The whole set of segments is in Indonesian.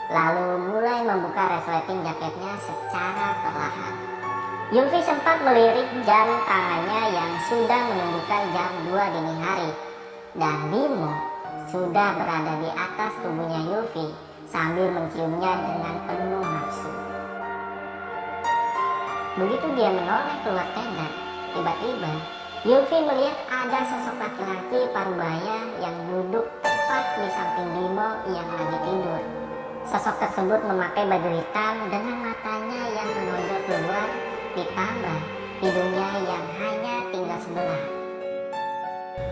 lalu mulai membuka resleting jaketnya secara perlahan. Yulfi sempat melirik jam tangannya yang sudah menunjukkan jam 2 dini hari, dan Bimo sudah berada di atas tubuhnya Yulfi sambil menciumnya dengan penuh nafsu. Begitu dia menoleh keluar tenda, tiba-tiba Yulfi melihat ada sosok laki-laki parubaya yang duduk tepat di samping Bimo yang lagi tidur. Sosok tersebut memakai baju hitam dengan matanya yang menonjol keluar, ditambah hidungnya yang hanya tinggal sebelah.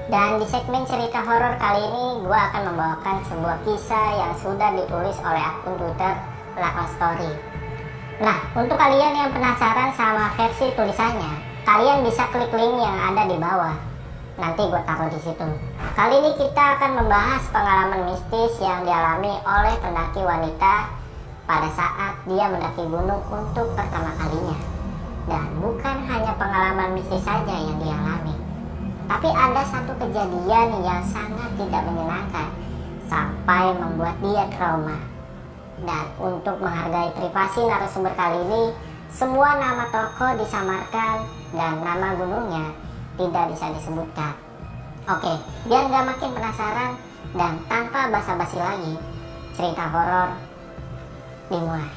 Dan di segmen cerita horor kali ini gue akan membawakan sebuah kisah yang sudah ditulis oleh akun Twitter Lakla Story. Nah, untuk kalian yang penasaran sama versi tulisannya, kalian bisa klik link yang ada di bawah. Nanti gue taruh di situ. Kali ini kita akan membahas pengalaman mistis yang dialami oleh pendaki wanita pada saat dia mendaki gunung untuk pertama kalinya. Dan bukan hanya pengalaman mistis saja yang dialami, tapi ada satu kejadian yang sangat tidak menyenangkan sampai membuat dia trauma. Dan untuk menghargai privasi narasumber kali ini, semua nama tokoh disamarkan dan nama gunungnya tidak bisa disebutkan. Oke, biar gak makin penasaran dan tanpa basa-basi lagi, cerita horor dimulai.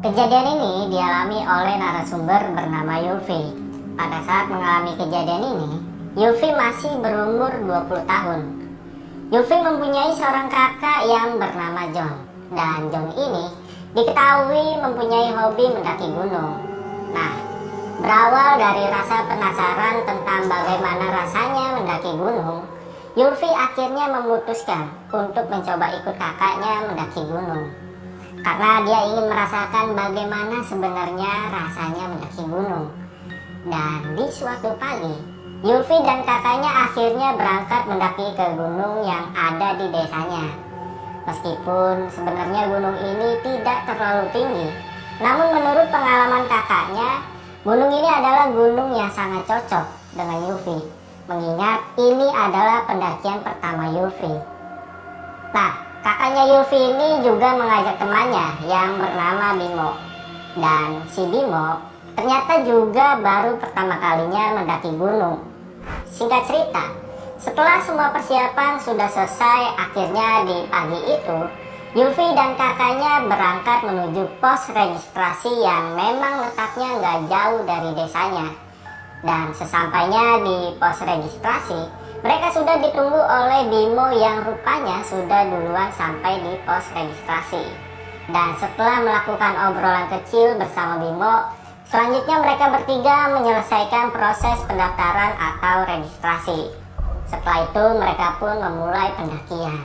Kejadian ini dialami oleh narasumber bernama Yulfi. Pada saat mengalami kejadian ini, Yulfi masih berumur 20 tahun. Yulfi mempunyai seorang kakak yang bernama John. Dan John ini diketahui mempunyai hobi mendaki gunung. Nah, berawal dari rasa penasaran tentang bagaimana rasanya mendaki gunung, Yulfi akhirnya memutuskan untuk mencoba ikut kakaknya mendaki gunung. Karena dia ingin merasakan bagaimana sebenarnya rasanya mendaki gunung. Dan di suatu pagi, Yulfi dan kakaknya akhirnya berangkat mendaki ke gunung yang ada di desanya. Meskipun sebenarnya gunung ini tidak terlalu tinggi, namun menurut pengalaman kakaknya, gunung ini adalah gunung yang sangat cocok dengan Yulfi, mengingat ini adalah pendakian pertama Yulfi. Nah, kakaknya Yulfi ini juga mengajak temannya yang bernama Bimo. Dan si Bimo ternyata juga baru pertama kalinya mendaki gunung. Singkat cerita, setelah semua persiapan sudah selesai, akhirnya di pagi itu Yulfi dan kakaknya berangkat menuju pos registrasi yang memang letaknya nggak jauh dari desanya. Dan sesampainya di pos registrasi, mereka sudah ditunggu oleh Bimo yang rupanya sudah duluan sampai di pos registrasi. Dan setelah melakukan obrolan kecil bersama Bimo, selanjutnya mereka bertiga menyelesaikan proses pendaftaran atau registrasi. Setelah itu mereka pun memulai pendakian.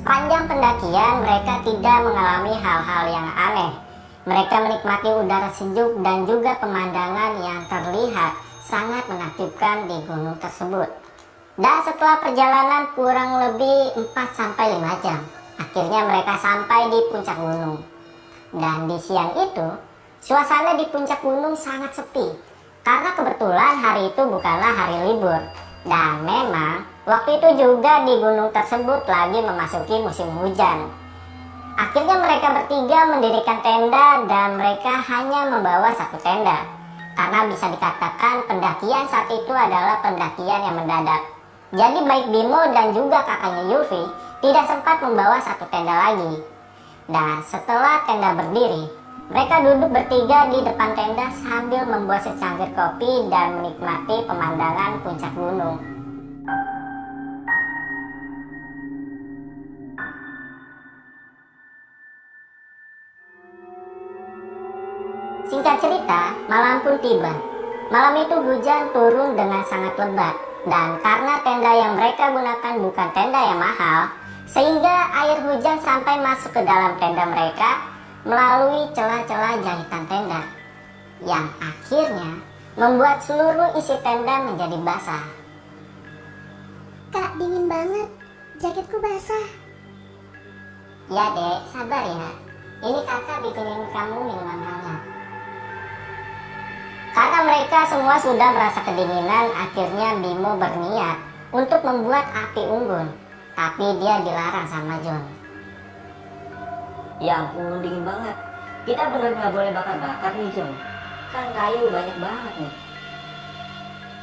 Sepanjang pendakian mereka tidak mengalami hal-hal yang aneh. Mereka menikmati udara sejuk dan juga pemandangan yang terlihat sangat menakjubkan di gunung tersebut. Dan setelah perjalanan kurang lebih 4-5 jam, akhirnya mereka sampai di puncak gunung. Dan di siang itu, suasana di puncak gunung sangat sepi, karena kebetulan hari itu bukanlah hari libur. Dan memang waktu itu juga di gunung tersebut lagi memasuki musim hujan. Akhirnya mereka bertiga mendirikan tenda dan mereka hanya membawa satu tenda. Karena bisa dikatakan pendakian saat itu adalah pendakian yang mendadak. Jadi baik Bimo dan juga kakaknya Yulfi tidak sempat membawa satu tenda lagi. Dan setelah tenda berdiri, mereka duduk bertiga di depan tenda sambil membuat secangkir kopi dan menikmati pemandangan puncak gunung. Singkat cerita, malam pun tiba. Malam itu hujan turun dengan sangat lebat Dan karena tenda yang mereka gunakan bukan tenda yang mahal, sehingga air hujan sampai masuk ke dalam tenda mereka melalui celah-celah jahitan tenda, yang akhirnya membuat seluruh isi tenda menjadi basah. Kak, dingin banget. Jaketku basah. Ya dek, sabar ya. Ini kakak bikinin kamu minuman hangat. Karena mereka semua sudah merasa kedinginan, akhirnya Bimo berniat untuk membuat api unggun. Tapi dia dilarang sama John. Ya ampun, dingin banget. Kita bener nggak boleh bakar-bakar nih, John. Kan kayu banyak banget nih.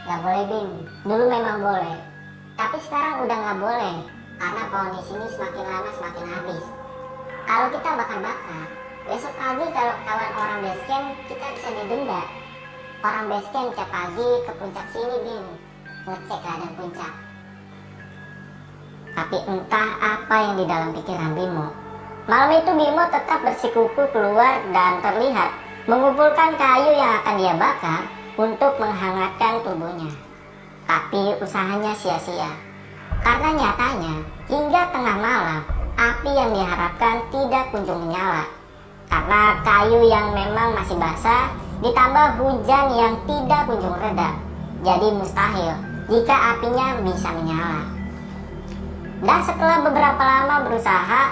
Gak boleh, Bim. Dulu memang boleh. Tapi sekarang udah gak boleh. Karena pohon di sini semakin lama semakin habis. Kalau kita bakar-bakar, besok pagi kalau ketahuan orang basecamp, kita bisa didenda. Orang basecamp tiap pagi ke puncak sini, Bim, ngecek keadaan puncak. Tapi entah apa yang di dalam pikiran Bimo. Malam itu Bimo tetap bersikuku keluar dan terlihat mengumpulkan kayu yang akan dia bakar untuk menghangatkan tubuhnya. Tapi usahanya sia-sia. Karena nyatanya hingga tengah malam api yang diharapkan tidak kunjung menyala. Karena kayu yang memang masih basah ditambah hujan yang tidak kunjung reda. Jadi mustahil jika apinya bisa menyala. Dan setelah beberapa lama berusaha,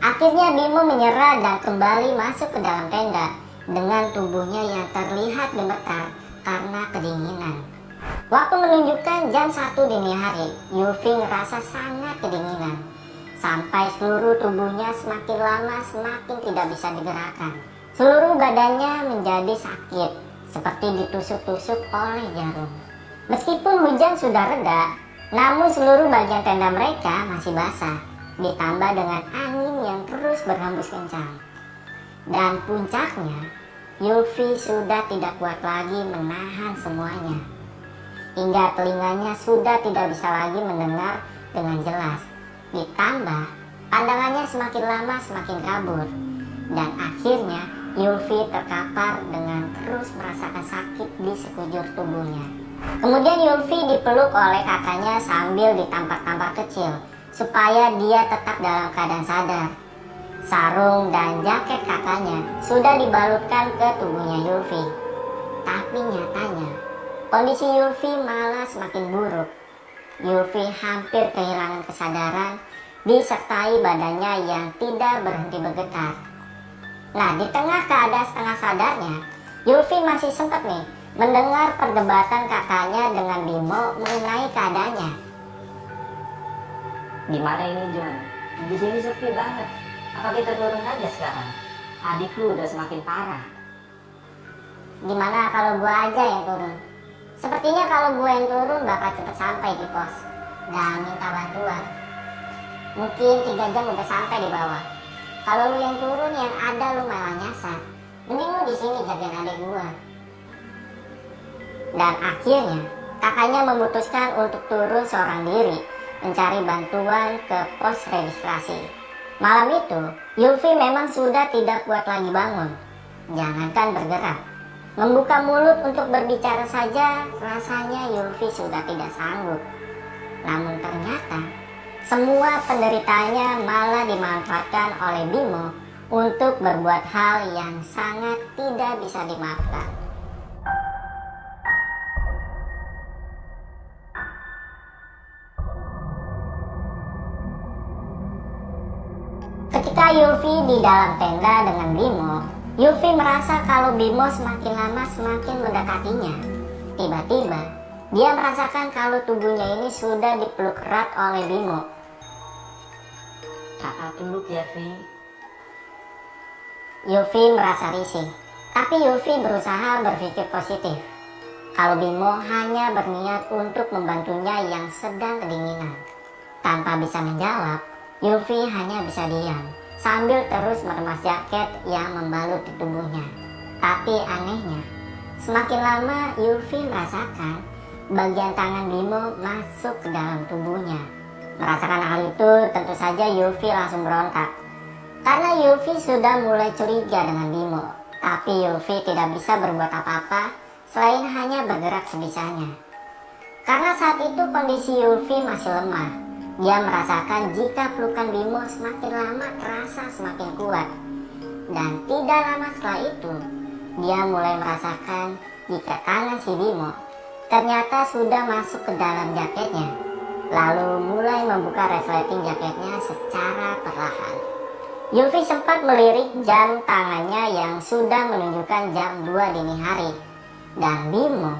akhirnya Bimo menyerah dan kembali masuk ke dalam tenda dengan tubuhnya yang terlihat gemetar karena kedinginan. Waktu menunjukkan jam 1 dini hari, Yulfi ngerasa sangat kedinginan. Sampai seluruh tubuhnya semakin lama semakin tidak bisa digerakkan. Seluruh badannya menjadi sakit, seperti ditusuk-tusuk oleh jarum. Meskipun hujan sudah reda, namun seluruh bagian tenda mereka masih basah, ditambah dengan angin yang terus berhembus kencang. Dan puncaknya, Yulfi sudah tidak kuat lagi menahan semuanya. Hingga telinganya sudah tidak bisa lagi mendengar dengan jelas. Ditambah, pandangannya semakin lama semakin kabur. Dan akhirnya, Yulfi terkapar dengan terus merasakan sakit di sekujur tubuhnya. Kemudian Yulfi dipeluk oleh kakaknya sambil ditampar-tampar kecil, supaya dia tetap dalam keadaan sadar. Sarung dan jaket kakaknya sudah dibalutkan ke tubuhnya Yulfi. Tapi nyatanya, kondisi Yulfi malah semakin buruk. Yulfi hampir kehilangan kesadaran, disertai badannya yang tidak berhenti bergetar. Nah, di tengah keadaan setengah sadarnya, Yulfi masih sempat nih mendengar perdebatan kakaknya dengan Bimo mengenai keadaannya. Gimana ini, John? Di sini sepi banget. Apa kita turun aja sekarang? Adikku udah semakin parah. Gimana kalau gua aja yang turun? Sepertinya kalau gua yang turun bakal cepet sampai di pos dan minta bantuan. Mungkin 3 jam udah sampai di bawah. Kalau lu yang turun, yang ada lu malah nyasar. Mending lu di sini jagain adik gua. Dan akhirnya kakaknya memutuskan untuk turun seorang diri mencari bantuan ke pos registrasi. Malam itu, Yulfi memang sudah tidak kuat lagi bangun. Jangankan bergerak, membuka mulut untuk berbicara saja rasanya Yulfi sudah tidak sanggup. Namun ternyata semua penderitaannya malah dimanfaatkan oleh Bimo untuk berbuat hal yang sangat tidak bisa dimaafkan. Ketika Yulfi di dalam tenda dengan Bimo, Yulfi merasa kalau Bimo semakin lama semakin mendekatinya. Tiba-tiba, dia merasakan kalau tubuhnya ini sudah dipeluk erat oleh Bimo. Kakak peluk ya, Vi. Yulfi merasa risih, tapi Yulfi berusaha berpikir positif. Kalau Bimo hanya berniat untuk membantunya yang sedang kedinginan. Tanpa bisa menjawab, Yulfi hanya bisa diam sambil terus meremas jaket yang membalut di tubuhnya. Tapi anehnya, semakin lama Yulfi merasakan bagian tangan Bimo masuk ke dalam tubuhnya. Merasakan hal itu, tentu saja Yulfi langsung berontak. Karena Yulfi sudah mulai curiga dengan Bimo. Tapi Yulfi tidak bisa berbuat apa-apa selain hanya bergerak sebisanya. Karena saat itu kondisi Yulfi masih lemah. Dia merasakan jika pelukan Bimo semakin lama terasa semakin kuat. Dan tidak lama setelah itu, dia mulai merasakan jika tangan si Bimo ternyata sudah masuk ke dalam jaketnya. Lalu mulai membuka resleting jaketnya secara perlahan. Yulfi sempat melirik jam tangannya yang sudah menunjukkan jam 2 dini hari. Dan Bimo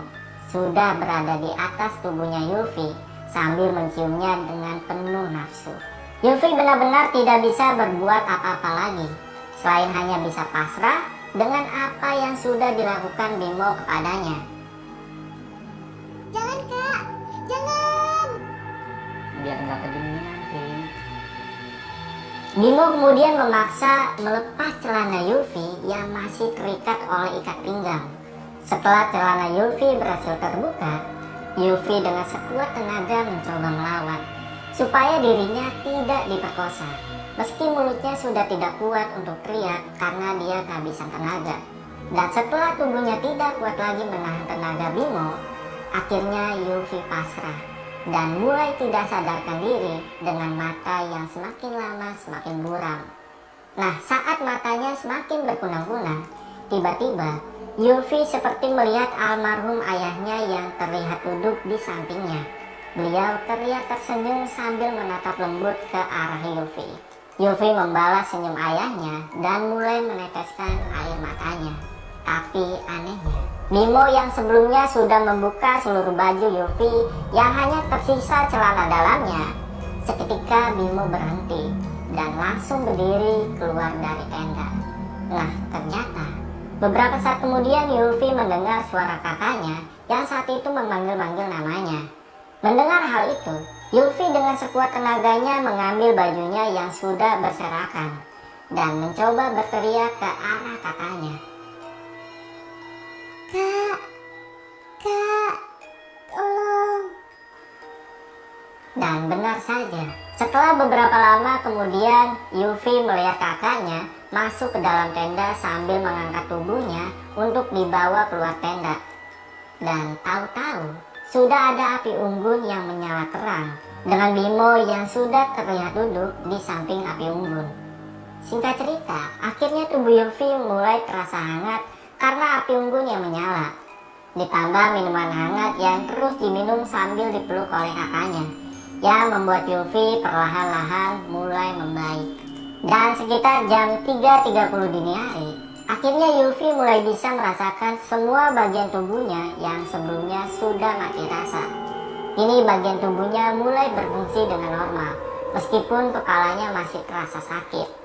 sudah berada di atas tubuhnya Yulfi sambil menciumnya dengan penuh nafsu. Yulfi benar-benar tidak bisa berbuat apa-apa lagi, selain hanya bisa pasrah dengan apa yang sudah dilakukan Bimo kepadanya. Jangan kak, jangan. Biar nggak kedinginan, Vi. Bimo kemudian memaksa melepas celana Yulfi yang masih terikat oleh ikat pinggang. Setelah celana Yulfi berhasil terbuka, Yulfi dengan sekuat tenaga mencoba melawan supaya dirinya tidak diperkosa. Meski mulutnya sudah tidak kuat untuk teriak karena dia kehabisan tenaga. Dan setelah tubuhnya tidak kuat lagi menahan tenaga Bimo, akhirnya Yulfi pasrah dan mulai tidak sadarkan diri dengan mata yang semakin lama semakin buram. Nah, saat matanya semakin berkunang-kunang, tiba-tiba Yulfi seperti melihat almarhum ayahnya yang terlihat duduk di sampingnya. Beliau terlihat tersenyum sambil menatap lembut ke arah Yulfi. Yulfi membalas senyum ayahnya dan mulai meneteskan air matanya. Tapi anehnya, Bimo yang sebelumnya sudah membuka seluruh baju Yulfi yang hanya tersisa celana dalamnya, seketika Bimo berhenti dan langsung berdiri keluar dari tenda. Nah, ternyata beberapa saat kemudian Yulfi mendengar suara kakaknya yang saat itu memanggil-manggil namanya. Mendengar hal itu, Yulfi dengan sekuat tenaganya mengambil bajunya yang sudah berserakan dan mencoba berteriak ke arah kakaknya. Kak, tolong. Dan benar saja, setelah beberapa lama kemudian Yulfi melihat kakaknya masuk ke dalam tenda sambil mengangkat tubuhnya untuk dibawa keluar tenda. Dan tahu-tahu sudah ada api unggun yang menyala terang dengan Bimo yang sudah terlihat duduk di samping api unggun. Singkat cerita, akhirnya tubuh Yulfi mulai terasa hangat karena api unggun yang menyala. Ditambah minuman hangat yang terus diminum sambil dipeluk oleh kakaknya, yang membuat Yulfi perlahan-lahan mulai membaik. Dan sekitar jam 3.30 dini hari, akhirnya Yulfi mulai bisa merasakan semua bagian tubuhnya yang sebelumnya sudah mati rasa. Kini bagian tubuhnya mulai berfungsi dengan normal, meskipun kepalanya masih terasa sakit.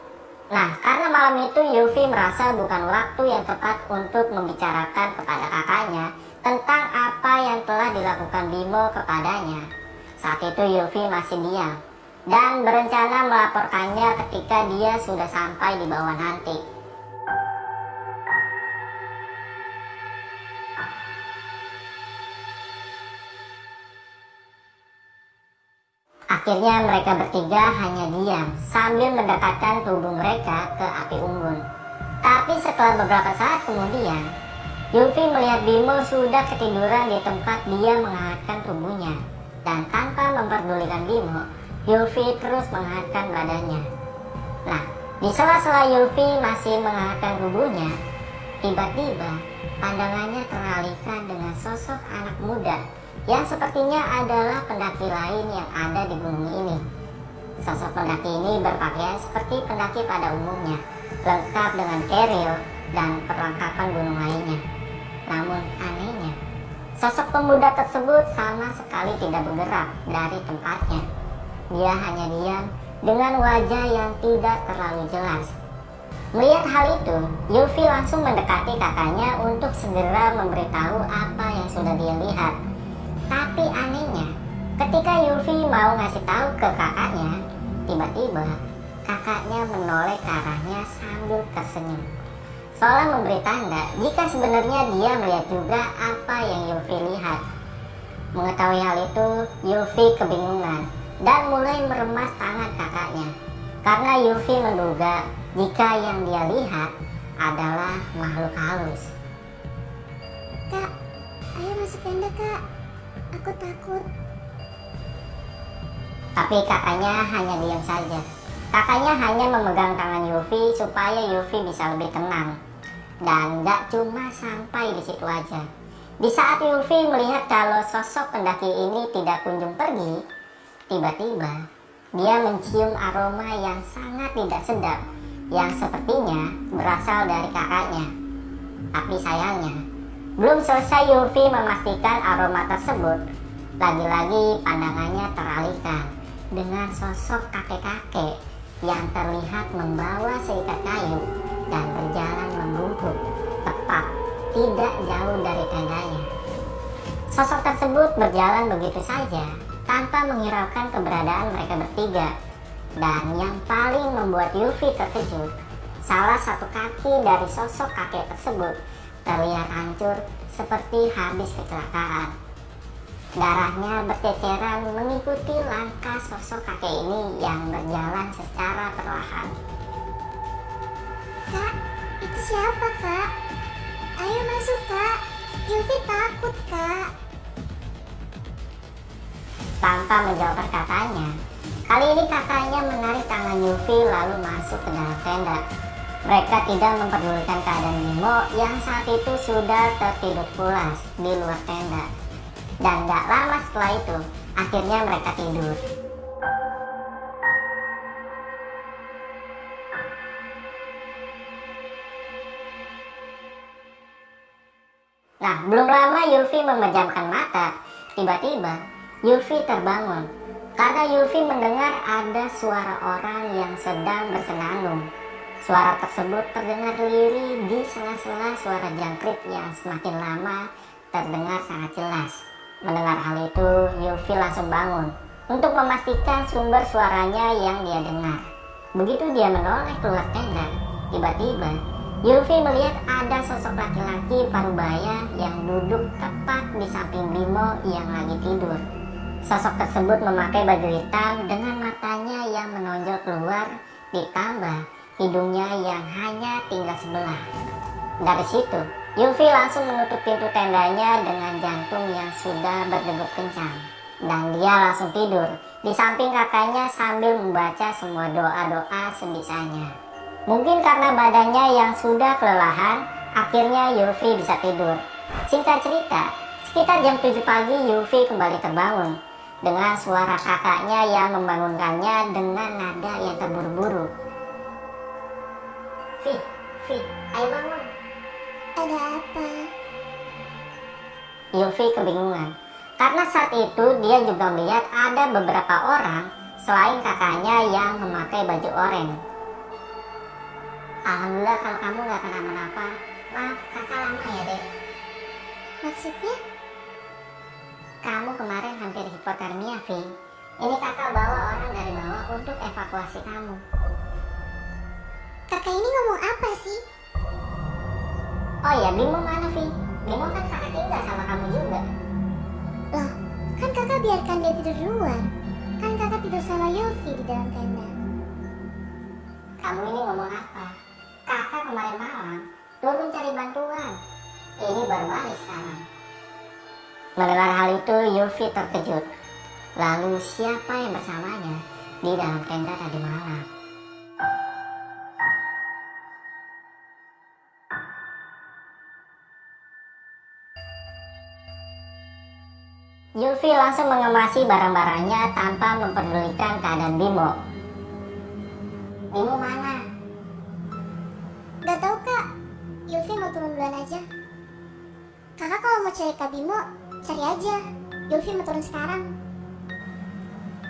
Nah, karena malam itu Yulfi merasa bukan waktu yang tepat untuk membicarakan kepada kakaknya tentang apa yang telah dilakukan Bimo kepadanya. Saat itu Yulfi masih diam dan berencana melaporkannya ketika dia sudah sampai di bawah nanti. Akhirnya mereka bertiga hanya diam sambil mendekatkan tubuh mereka ke api unggun. Tapi setelah beberapa saat kemudian, Yulfi melihat Bimo sudah ketiduran di tempat dia menghangatkan tubuhnya. Dan tanpa memperdulikan Bimo, Yulfi terus menghangatkan badannya. Nah, di sela-sela Yulfi masih menghangatkan tubuhnya, tiba-tiba pandangannya teralihkan dengan sosok anak muda yang sepertinya adalah pendaki lain yang ada di gunung ini. Sosok pendaki ini berpakaian seperti pendaki pada umumnya, lengkap dengan keril dan perlengkapan gunung lainnya. Namun anehnya, sosok pemuda tersebut sama sekali tidak bergerak dari tempatnya. Dia hanya diam dengan wajah yang tidak terlalu jelas. Melihat hal itu, Yulfi langsung mendekati kakaknya untuk segera memberitahu apa yang sudah dia lihat. Tapi anehnya, ketika Yulfi mau ngasih tahu ke kakaknya, tiba-tiba kakaknya menoleh ke arahnya sambil tersenyum, seolah memberi tanda jika sebenarnya dia melihat juga apa yang Yulfi lihat. Mengetahui hal itu, Yulfi kebingungan dan mulai meremas tangan kakaknya, karena Yulfi menduga jika yang dia lihat adalah makhluk halus. Kak, ayo masuk tenda kak. Aku takut. Tapi kakaknya hanya diam saja. Kakaknya hanya memegang tangan Yufi supaya Yufi bisa lebih tenang. Dan gak cuma sampai di situ aja. Di saat Yufi melihat kalau sosok pendaki ini tidak kunjung pergi, tiba-tiba dia mencium aroma yang sangat tidak sedap yang sepertinya berasal dari kakaknya. Tapi sayangnya, belum selesai Yufi memastikan aroma tersebut, lagi-lagi pandangannya teralihkan dengan sosok kakek-kakek yang terlihat membawa seikat kayu dan berjalan membungkuk tepat tidak jauh dari tendanya. Sosok tersebut berjalan begitu saja tanpa menghiraukan keberadaan mereka bertiga. Dan yang paling membuat Yufi terkejut, salah satu kaki dari sosok kakek tersebut terlihat hancur seperti habis kecelakaan. Darahnya berceceran mengikuti langkah sosok kakek ini yang berjalan secara perlahan. Kak, itu siapa, Kak? Ayo masuk, Kak. Yufi takut, Kak. Tanpa menjawab perkataannya, kali ini kakaknya menarik tangan Yufi lalu masuk ke dalam tenda. Mereka tidak memperdulikan keadaan Bimo yang saat itu sudah tertidur pulas di luar tenda. Dan gak lama setelah itu, akhirnya mereka tidur. Nah, belum lama Yufi memejamkan mata. Tiba-tiba, Yufi terbangun. Karena Yufi mendengar ada suara orang yang sedang bersenandung. Suara tersebut terdengar lirih di sela-sela suara jangkrik yang semakin lama terdengar sangat jelas. Mendengar hal itu, Yufi langsung bangun untuk memastikan sumber suaranya yang dia dengar. Begitu dia menoleh keluar tenda, tiba-tiba Yufi melihat ada sosok laki-laki parubaya yang duduk tepat di samping Bimo yang lagi tidur. Sosok tersebut memakai baju hitam dengan matanya yang menonjol keluar, ditambah hidungnya yang hanya tinggal sebelah. Dari situ, Yufi langsung menutup pintu tendanya dengan jantung yang sudah berdegup kencang. Dan dia langsung tidur di samping kakaknya sambil membaca semua doa-doa sebisanya. Mungkin karena badannya yang sudah kelelahan, akhirnya Yufi bisa tidur. Singkat cerita, sekitar jam 7 pagi Yufi kembali terbangun dengan suara kakaknya yang membangunkannya dengan nada yang terburu-buru. Fi, ayo bangun. Ada apa? Yufi kebingungan, karena saat itu dia juga melihat ada beberapa orang selain kakaknya yang memakai baju oranye. Alhamdulillah kalau kamu gak kenapa-napa. Maaf, kakak lama ya, Dek. Maksudnya? Kamu kemarin hampir hipotermia, Vi. Ini kakak bawa orang dari bawah untuk evakuasi kamu. Kakak ini ngomong apa sih? Oh ya, Bimo mana, Vi? Bimo kan kakak tinggal sama kamu juga. Loh, kan kakak biarkan dia tidur di luar. Kan kakak tidur sama Yufi di dalam tenda. Kamu ini ngomong apa? Kakak kemarin malam turun cari bantuan. Ini baru balik sekarang. Mendengar hal itu, Yufi terkejut. Lalu siapa yang bersamanya di dalam tenda tadi malam? Yufi langsung mengemasi barang-barangnya tanpa memperdulikan keadaan Bimo. Bimo mana? Gak tau, Kak. Yufi mau turun duluan aja. Kakak kalau mau cari Kak Bimo, cari aja. Yufi mau turun sekarang.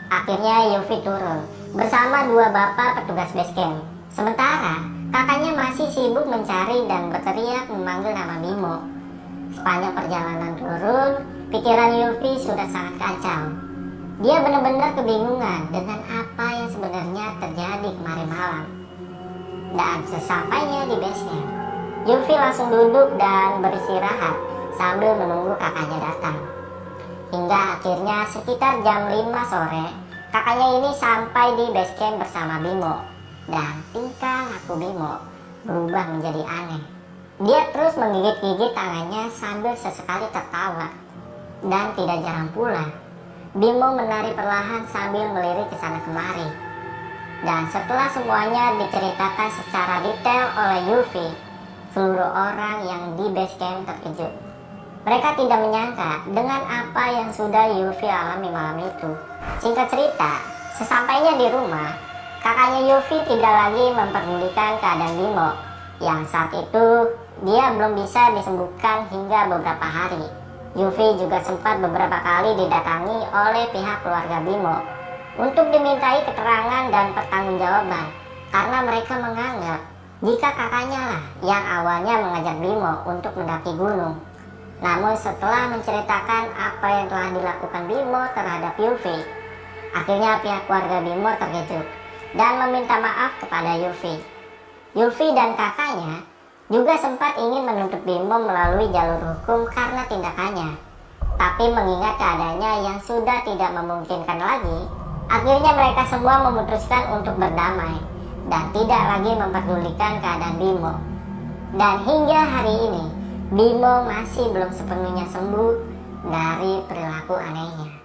Akhirnya Yufi turun bersama dua bapak petugas base camp. Sementara kakaknya masih sibuk mencari dan berteriak memanggil nama Bimo. Sepanjang perjalanan turun, pikiran Yufi sudah sangat kacau. Dia benar-benar kebingungan dengan apa yang sebenarnya terjadi kemarin malam. Dan sesampainya di base camp, Yufi langsung duduk dan beristirahat sambil menunggu kakaknya datang. Hingga akhirnya sekitar jam 5 sore, kakaknya ini sampai di base camp bersama Bimo. Dan tingkah laku Bimo berubah menjadi aneh. Dia terus menggigit-gigit tangannya sambil sesekali tertawa. dan tidak jarang pula Bimo menari perlahan sambil melirik ke sana kemari. Dan setelah semuanya diceritakan secara detail oleh Yuffie, seluruh orang yang di base camp terkejut. Mereka tidak menyangka dengan apa yang sudah Yuffie alami malam itu. Singkat cerita, sesampainya di rumah, kakaknya Yuffie tidak lagi memperdulikan keadaan Bimo, yang saat itu dia belum bisa disembuhkan hingga beberapa hari. Yuffie juga sempat beberapa kali didatangi oleh pihak keluarga Bimo untuk dimintai keterangan dan pertanggungjawaban, karena mereka menganggap jika kakaknya lah yang awalnya mengajak Bimo untuk mendaki gunung. Namun setelah menceritakan apa yang telah dilakukan Bimo terhadap Yuffie, akhirnya pihak keluarga Bimo terkejut dan meminta maaf kepada Yuffie. Yuffie dan kakaknya juga sempat ingin menuntut Bimo melalui jalur hukum karena tindakannya. Tapi mengingat keadaannya yang sudah tidak memungkinkan lagi, akhirnya mereka semua memutuskan untuk berdamai dan tidak lagi memperdulikan keadaan Bimo. Dan hingga hari ini, Bimo masih belum sepenuhnya sembuh dari perilaku anehnya.